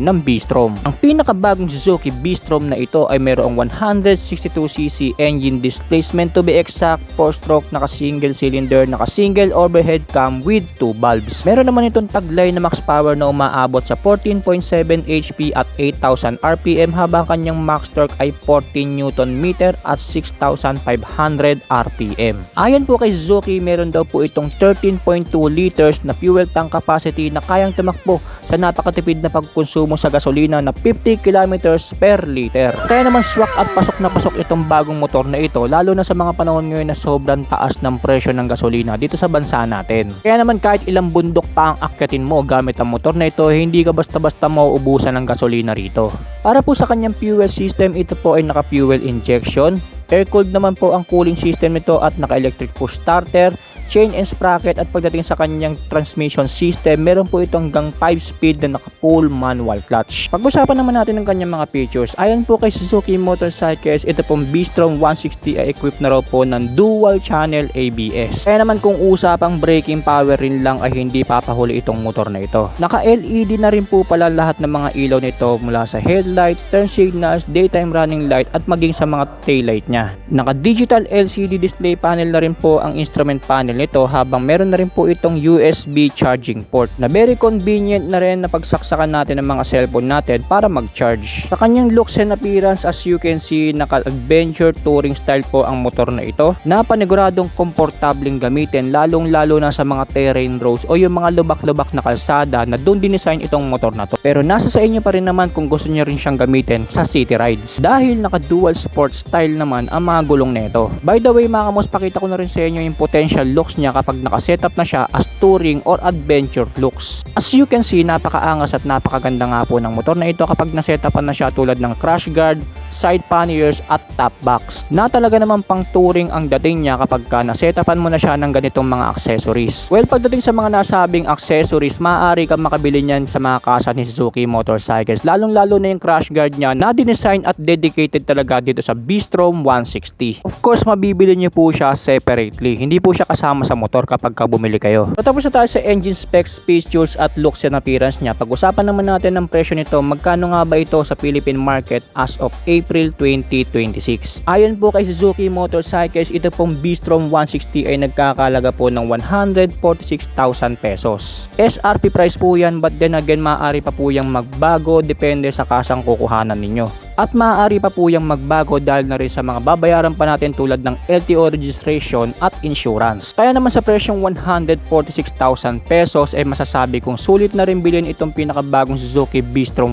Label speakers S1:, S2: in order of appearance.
S1: ng B-Strom. Ang pinakabagong Suzuki B-Strom na ito ay mayroong 162cc engine displacement, to be exact, 4-stroke, naka-single cylinder, naka-single overhead cam with 2 valves. Meron naman itong taglay na max power na umaabot sa 14.7 HP at 8,000 RPM, habang kanyang max torque ay 14 Nm at 6,500 RPM. Ayon po kay Suzuki, meron daw po itong 13.2 liters na fuel tank capacity na kayang tumakbo sa napakatipid na pagkonsumo sa gasolina na 50 kilometers per liter. Kaya naman swak at pasok na pasok itong bagong motor na ito, lalo na sa mga panahon ngayon na sobrang taas ng presyo ng gasolina dito sa bansa natin. Kaya naman kahit ilang bundok pa ang akyatin mo gamit ang motor na ito, hindi ka basta-basta mauubusan ng gasolina rito. Para po sa kanyang fuel system, ito po ay naka-fuel injection. Air-cooled naman po ang cooling system nito at naka-electric push starter, chain and sprocket, at pagdating sa kanyang transmission system, meron po ito hanggang 5-speed na naka-full manual clutch. Pag-usapan naman natin ng kanyang mga features. Ayon po kay Suzuki Motorcycles, ito pong B-Strom 160 ay equipped na raw po ng dual channel ABS. Kaya naman kung usapang braking power rin lang ay hindi papahuli itong motor na ito. Naka-LED na rin po pala lahat ng mga ilaw nito, mula sa headlight, turn signals, daytime running light at maging sa mga taillight niya. Naka-digital LCD display panel na rin po ang instrument panel nito, habang meron na rin po itong USB charging port na very convenient na rin na pagsaksakan natin ng mga cellphone natin para mag-charge. Sa kanyang looks and appearance, as you can see, naka-adventure touring style po ang motor na ito, na paniguradong komportableng gamitin, lalong-lalo na sa mga terrain roads o yung mga lubak-lubak na kalsada na doon din-design itong motor na to. Pero nasa sa inyo pa rin naman kung gusto niyo rin siyang gamitin sa city rides, dahil naka-dual sport style naman ang mga gulong nito. By the way mga kamos, pakita ko na rin sa inyo yung potential looks niya kapag nakasetup na siya as touring or adventure looks. As you can see, napakaangas at napakaganda nga po ng motor na ito kapag nasetapan na siya, tulad ng crash guard, side panniers at top box, na talaga naman pang touring ang dating niya kapag nasetapan mo na siya ng ganitong mga accessories. Well, pagdating sa mga nasabing accessories, maaari kang makabili niyan sa mga kasa ni Suzuki Motorcycles, lalong-lalo na yung crash guard niya na dinesign at dedicated talaga dito sa B-Strom 160. Of course, mabibili niyo po siya separately, hindi po siya kasama sa motor kapag bumili kayo. Tapos na tayo sa engine specs, features at looks and appearance niya. Pag-usapan naman natin ng presyo nito. Magkano nga ba ito sa Philippine market as of April 2026? Ayon po kay Suzuki Motorcycles, ito pong B-Strom 160 ay nagkakalaga po ng 146,000 pesos. SRP price po yan, but then again, maaari pa po yung magbago depende sa kasang kukuhanan ninyo. At maaari pa po yung magbago dahil na rin sa mga babayaran pa natin tulad ng LTO registration at insurance. Kaya naman sa presyong 146,000 pesos ay masasabi kong sulit na rin bilhin itong pinakabagong Suzuki B-Strom